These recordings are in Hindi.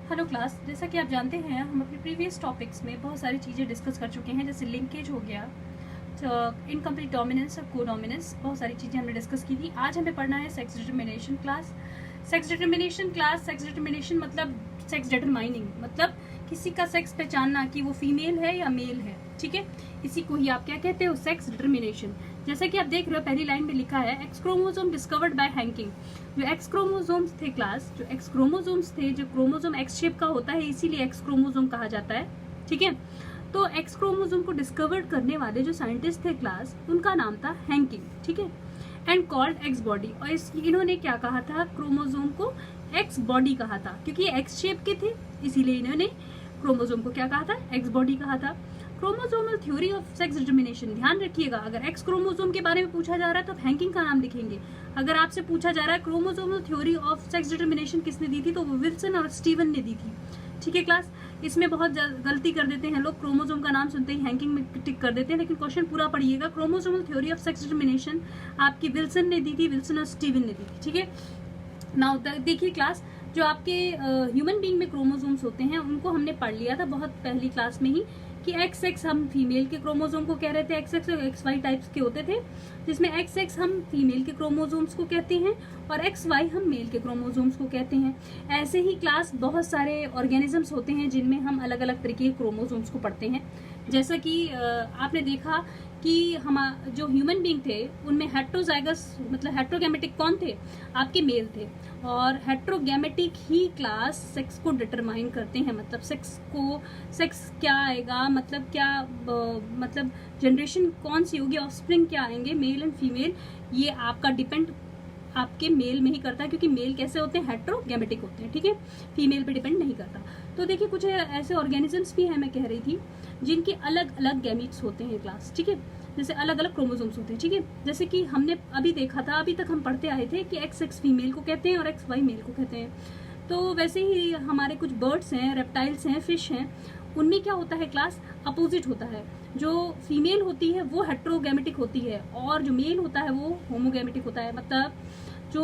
हेलो क्लास, जैसा कि आप जानते हैं हम अपने प्रीवियस टॉपिक्स में बहुत सारी चीज़ें डिस्कस कर चुके हैं, जैसे लिंकेज हो गया, तो इनकम्प्लीट डोमिनेंस और को डोमिनेंस, बहुत सारी चीज़ें हमने डिस्कस की थी। आज हमें पढ़ना है sex determination class. Sex determination मतलब सेक्स डिटरमाइनिंग, मतलब किसी का सेक्स पहचानना कि वो फीमेल है या मेल है, ठीक है। इसी को ही आप क्या कहते हो, सेक्स डिटर्मिनेशन। जैसा कि आप देख रहे हो पहली लाइन में लिखा है x chromosome discovered by Henking. जो एक्स क्रोमोसोम्स थे क्लास, जो एक्स क्रोमोसोम्स थे, जो क्रोमोसोम एक्स शेप का होता है, इसीलिए एक्स क्रोमोसोम कहा जाता है, ठीक है। तो एक्स क्रोमोसोम को डिस्कवर्ड करने वाले जो साइंटिस्ट थे क्लास, उनका नाम था हैंकिंग, ठीक है, एंड कॉल्ड एक्स बॉडी। और इन्होंने क्या कहा था, क्रोमोसोम को एक्स बॉडी कहा था, क्योंकि ये एक्स शेप के थे, इसीलिए इन्होंने क्रोमोसोम को क्या कहा था, एक्स बॉडी कहा था। Chromosomal theory of sex determination, ध्यान रखिएगा, अगर एक्स क्रोमोसोम के बारे में पूछा जा रहा है तो आप हैंकिंग का नाम लिखेंगे। अगर आपसे पूछा जा रहा है chromosomal theory of sex determination किसने दी थी, तो वो विल्सन और स्टीवन ने दी थी, ठीक है क्लास। इसमें बहुत गलती कर देते हैं लोग, क्रोमोसोम का नाम सुनते ही हैंकिंग में टिक कर देते हैं, लेकिन क्वेश्चन पूरा पढ़िएगा। Chromosomal theory of sex determination आपकी विल्सन ने दी थी, विल्सन और स्टीवन ने दी थी, ठीक है। नाउ देखिए क्लास, जो आपके ह्यूमन बीइंग में क्रोमोसोम्स होते हैं उनको हमने पढ़ लिया था बहुत पहली क्लास में ही, कि एक्स एक्स हम फीमेल के क्रोमोसोम को कह रहे थे, एक्स एक्स और एक्स वाई टाइप्स के होते थे, जिसमें एक्स एक्स हम फीमेल के क्रोमोसोम्स को कहते हैं और एक्स वाई हम मेल के क्रोमोसोम्स को कहते हैं। ऐसे ही क्लास बहुत सारे ऑर्गेनिजम्स होते हैं जिनमें हम अलग अलग तरीके के क्रोमोसोम्स को पढ़ते हैं। जैसा कि आपने देखा कि हम जो ह्यूमन बीइंग थे उनमें हेट्रोजाइगस मतलब हेट्रोगैमेटिक कौन थे, आपके मेल थे, और हेट्रोगैमेटिक ही क्लास सेक्स को डिटरमाइन करते हैं। मतलब सेक्स क्या आएगा, मतलब क्या मतलब जनरेशन कौन सी होगी, ऑफस्प्रिंग क्या आएंगे, मेल एंड फीमेल, ये आपका डिपेंड आपके मेल में ही करता है, क्योंकि मेल कैसे होते हैं, हेट्रोगैमेटिक होते हैं, ठीक है, फीमेल पे डिपेंड नहीं करता। तो देखिए कुछ ऐसे ऑर्गेनिजम्स भी हैं, मैं कह रही थी, जिनके अलग अलग गैमीट्स होते हैं क्लास, ठीक है, जैसे अलग अलग क्रोमोसोम्स होते हैं, ठीक है। जैसे कि हमने अभी देखा था, अभी तक हम पढ़ते आए थे कि एक्स एक्स फीमेल को कहते हैं और एक्स वाई मेल को कहते हैं। तो वैसे ही हमारे कुछ बर्ड्स हैं, रेप्टाइल्स हैं, फिश हैं, उनमें क्या होता है क्लास, अपोजिट होता है। जो फीमेल होती है वो हेट्रोगैमेटिक होती है और जो मेल होता है वो होमोगैमेटिक होता है। मतलब जो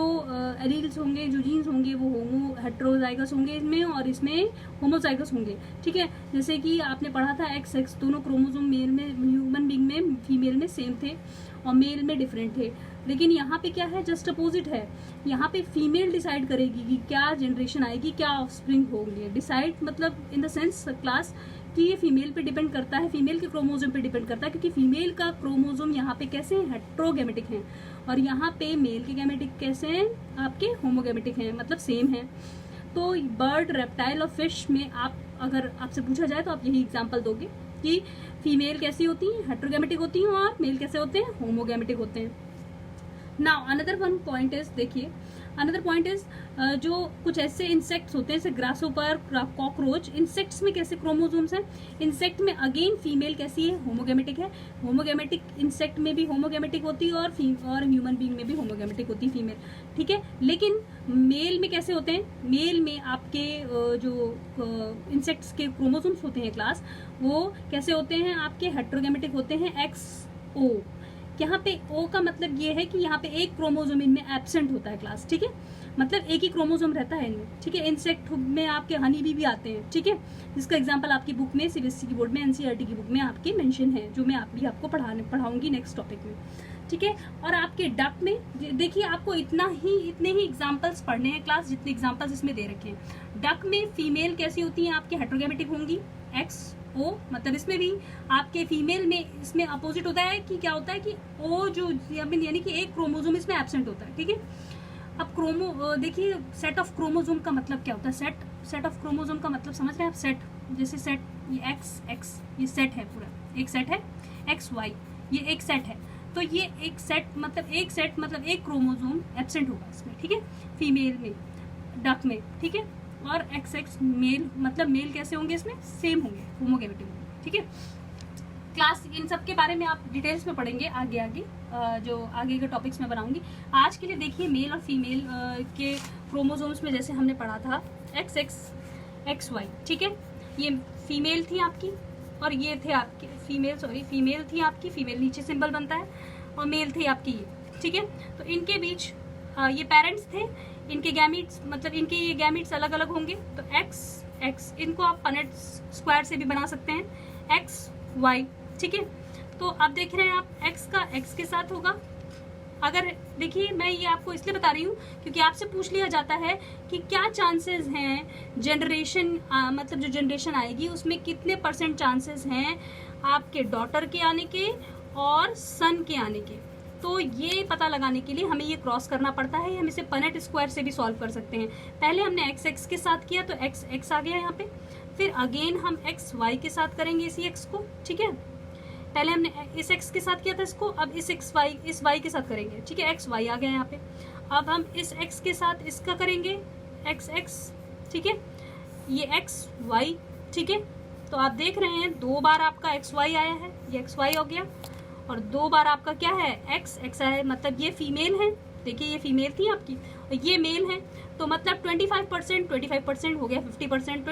एलील्स होंगे, जो जीन्स होंगे, वो हेट्रोजाइगस होंगे इसमें, और इसमें होमोजाइगस होंगे, ठीक है। जैसे कि आपने पढ़ा था एक्स एक्स दोनों क्रोमोसोम मेल में, ह्यूमन बीइंग में, फीमेल में सेम थे और मेल में डिफरेंट थे। लेकिन यहाँ पे क्या है, जस्ट अपोजिट है। यहाँ पे फीमेल डिसाइड करेगी कि क्या जनरेशन आएगी, क्या ऑफस्प्रिंग होंगे। डिसाइड मतलब इन द सेंस क्लास कि ये फीमेल पे डिपेंड करता है, फीमेल के क्रोमोसोम पे डिपेंड करता है, क्योंकि फीमेल का क्रोमोसोम यहाँ पे कैसे हैं, हेट्रोगैमेटिक हैं, और यहाँ पे मेल के गैमेटिक कैसे हैं, आपके होमोगैमेटिक हैं, मतलब सेम हैं। तो बर्ड, रेप्टाइल और फिश में आप अगर आपसे पूछा जाए तो आप यही एग्जाम्पल दोगे कि फीमेल कैसी होती हैं, हेट्रोगैमेटिक होती हैं, और मेल कैसे होते हैं, होमोगैमेटिक होते हैं। Now another one point is, देखिए अनदर पॉइंट इज, जो कुछ ऐसे इंसेक्ट्स होते हैं जैसे ग्रासोपर, कॉकरोच, इंसेक्ट्स में कैसे क्रोमोसोम्स हैं। इंसेक्ट में अगेन फीमेल कैसी है, होमोगैमेटिक है। होमोगैमेटिक इंसेक्ट में भी होमोगैमेटिक होती है और ह्यूमन बीइंग में भी होमोगैमेटिक होती है फीमेल, ठीक है। लेकिन मेल में कैसे होते हैं, मेल में आपके जो इंसेक्ट्स के क्रोमोसोम्स होते हैं क्लास, वो कैसे होते हैं, आपके हेट्रोगैमेटिक होते हैं, एक्स ओ। यहाँ पे ओ का मतलब ये है कि यहाँ पे एक क्रोमोसोम इनमें एब्सेंट होता है क्लास, ठीक है, मतलब एक ही क्रोमोसोम रहता है इनमें, ठीक है। इंसेक्ट में आपके हनी बी भी आते हैं, ठीक है, जिसका एग्जांपल आपकी बुक में, सीबीएसई की बोर्ड में, एनसीईआरटी की बुक में आपके मेंशन है, जो मैं आपको पढ़ाऊंगी नेक्स्ट टॉपिक में, ठीक है। और आपके डक में देखिए, आपको इतने ही एग्जाम्पल्स पढ़ने हैं क्लास, जितने एग्जाम्पल्स इसमें दे रखे हैं। डक में फीमेल कैसी होती है, आपके हेट्रोगैमेटिक होंगी, एक्स ओ, मतलब इसमें भी आपके फीमेल में इसमें अपोजिट होता है कि क्या होता है कि ओ जो यानी कि एक क्रोमोसोम इसमें एब्सेंट होता है, ठीक है। अब देखिए सेट ऑफ क्रोमोसोम का मतलब क्या होता है, सेट ऑफ क्रोमोसोम का मतलब समझ रहे हैं आप, सेट जैसे सेट, ये एक्स एक्स ये सेट है, पूरा एक सेट है, एक्स वाई ये एक सेट है, तो ये एक सेट मतलब एक क्रोमोसोम एब्सेंट होगा इसमें, ठीक है, फीमेल में, डक में, ठीक है। और एक्स एक्स मेल, मतलब मेल कैसे होंगे, इसमें सेम होंगे, होमोगैमेटिक होंगे, ठीक है क्लास। इन सब के बारे में आप डिटेल्स में पढ़ेंगे आगे जो आगे के टॉपिक्स में बनाऊंगी। आज के लिए देखिए मेल और फीमेल के क्रोमोसोम्स में जैसे हमने पढ़ा था एक्स एक्स एक्स वाई, ठीक है, ये फीमेल थी आपकी और ये थे आपके फीमेल थी आपकी, फीमेल नीचे सिंबल बनता है, और मेल थी आपकी ये, ठीक है। तो इनके बीच ये पेरेंट्स थे, इनके गैमीट्स मतलब इनके ये गैमीट्स अलग अलग होंगे, तो एक्स एक्स, इनको आप पनेट स्क्वायर से भी बना सकते हैं, एक्स वाई, ठीक है। तो आप देख रहे हैं आप एक्स का एक्स के साथ होगा। अगर देखिए मैं ये आपको इसलिए बता रही हूँ क्योंकि आपसे पूछ लिया जाता है कि क्या चांसेस हैं जनरेशन, मतलब जो जनरेशन आएगी उसमें कितने % चांसेस हैं आपके डॉटर के आने के और सन के आने के। तो ये पता लगाने के लिए हमें ये क्रॉस करना पड़ता है। हम इसे पनेट स्क्वायर से भी सॉल्व कर सकते हैं। पहले हमने एक्स एक्स के साथ किया तो एक्स एक्स आ गया यहाँ पे, फिर अगेन हम एक्स वाई के साथ करेंगे इसी एक्स को, ठीक है। पहले हमने इस x के साथ किया था इसको, अब इस y के साथ करेंगे, ठीक है। x y आ गया यहाँ पे। अब हम इस x के साथ इसका करेंगे x x, ठीक है, ये x y, ठीक है। तो आप देख रहे हैं 2 बार आपका x y आया है, ये x y हो गया, और 2 बार आपका क्या है x x आया है, मतलब ये फीमेल है। देखिए ये फीमेल थी आपकी और ये मेल है, तो मतलब 25% हो गया 50%,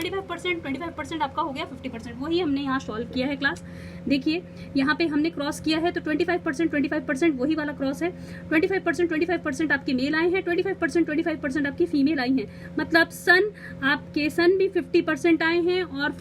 25% आपका हो गया 50%। वही हमने यहाँ सॉल्व किया है क्लास। देखिए यहाँ पे हमने क्रॉस किया है तो 25% वही वाला क्रॉस है। 25% आपके मेल आए हैं, 25% आपकी फीमेल आई हैं, मतलब सन आपके सन भी 50% आए हैं और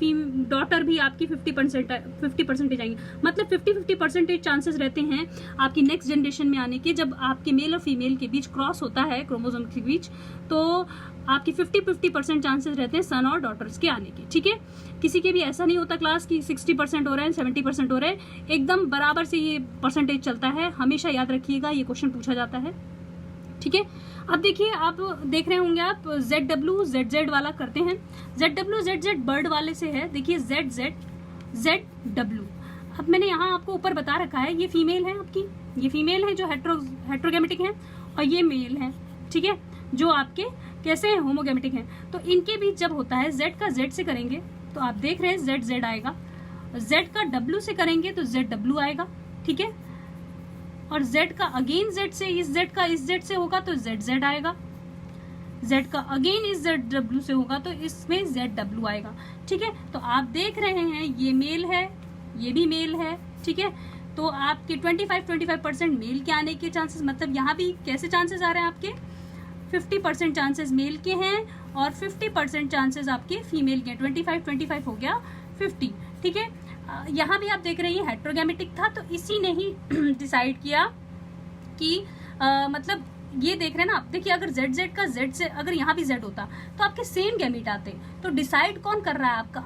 डॉटर भी आपकी 50% आएंगे, मतलब 50% चांसेस रहते हैं आपकी नेक्स्ट जनरेशन में आने के। जब आपके मेल और फीमेल के बीच क्रॉस होता है क्रोमोसोम के बीच, तो आपकी 50% चांसेस रहते हैं सन और डॉटर्स के आने के, ठीक है। किसी के भी ऐसा नहीं होता क्लास की 60% हो रहे हैं 70% हो रहे हैं, एकदम बराबर से ये परसेंटेज चलता है। हमेशा याद रखिएगा, ये क्वेश्चन पूछा जाता है, ठीक है। अब देखिए आप देख रहे होंगे आप ZW ZZ वाला करते हैं। ZW ZZ बर्ड वाले से है, देखिए ZZ ZW। अब मैंने यहाँ आपको ऊपर बता रखा है, ये फीमेल है आपकी, ये फीमेल है जो हेट्रोगैमेटिक है, और ये मेल है, ठीक है, जो आपके कैसे हैं होमोगैमेटिक हैं। तो इनके बीच जब होता है Z का Z से करेंगे तो आप देख रहे हैं ZZ आएगा, Z का W से करेंगे तो ZW आएगा, ठीक है, और Z का अगेन Z से, इस Z का इस Z से होगा तो ZZ आएगा, Z का अगेन इस ZW से होगा तो इसमें ZW आएगा, ठीक है। तो आप देख रहे हैं ये मेल है, ये भी मेल है, ठीक है। तो आपके 25% मेल के आने के चांसेस, मतलब यहाँ भी कैसे चांसेस आ रहे हैं आपके 50% चांसेस मेल के हैं और 50% चांसेस आपके फीमेल के। 25 हो गया 50, ठीक है। यहाँ भी आप देख रहे हैं हेट्रोगैमेटिक था, तो इसी ने ही डिसाइड किया कि मतलब ये देख रहे हैं ना आप, देखिए अगर ZZ का Z से अगर यहाँ भी Z होता तो आपके सेम गैमीट आते। तो डिसाइड कौन कर रहा है आपका